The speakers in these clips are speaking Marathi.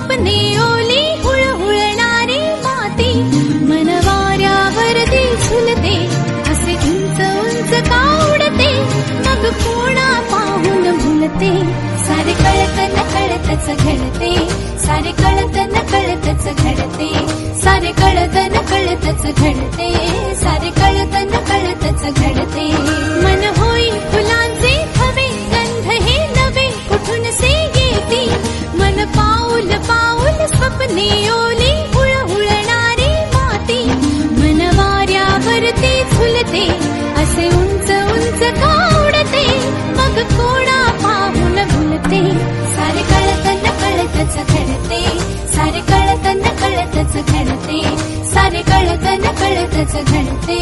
स्वप्ने ओली हुळहुळणारी माती मन वाऱ्यावरती झुलते असे उंच उंच का उडते मग कोणा पाहून भुलते सारे कळत नकळतच घडते सारे कळत नकळतच घडते सारे कळत नकळतच घडते सारे कळत नकळतच घडते मन होई फुलांचे थवे गंध हे नवे कुठून से येती मन पाऊल पाऊल स्वप्ने ओली हुळहुळणारी माती मन वाऱ्यावरती झुलते असे उंच उंच का उडते मग कोणा पाहून भुलते सारे कळत नकळतच घडते सारे कळत नकळतच घडते सारे कळत नकळतच घडते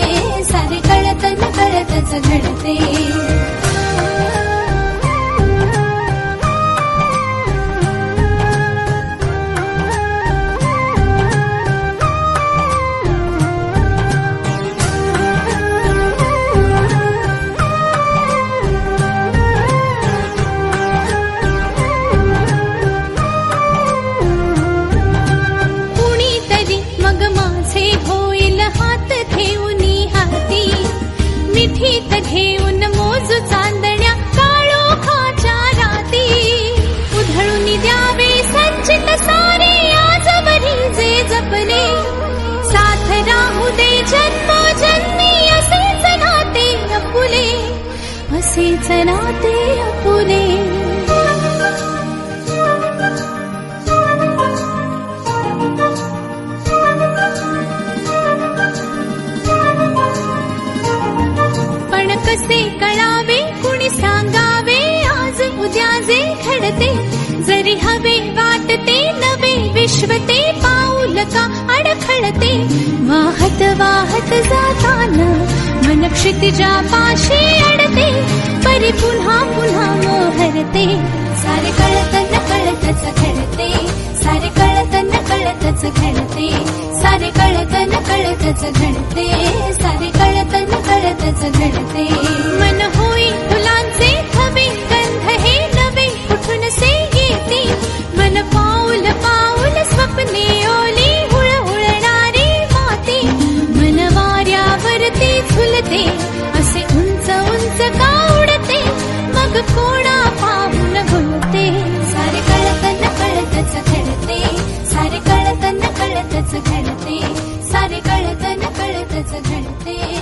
सारे कळत नकळतच घडते मिठीत घेऊन मोजू चांदण्या काळोखाच्या राती उधळून द्यावे संचित सारे आजवरी जे जपले साथ राहू दे जन्मोजन्मी असेच नाते अपुले असेच नाते अपुले कसे कळावे कुणी सांगावे आज उद्या जे घडते जरी हवे वाटते नवे विश्व ते पाऊल का अडखळते वाहत वाहत जाताना मन क्षितिजा पाशी अडते परी पुन्हा पुन्हा मोहरते सारे कळत नकळतच घडते सारे कळत नकळतच घडते सारे कळत नकळतच घडते सारे कळत नकळतच घडते मन होई फुलांचे थवे गंध हे नवे कुठून से येती मन पाऊल पाऊल स्वप्ने ओली हुळहुळणारी माती मन वाऱ्यावरती झुलते असे उंच उंच का उडते मग कोणा पाहून भुलते सारे कळत नकळतच घडते सारे कळत नकळतच घडते सारे कळत नकळतच घडते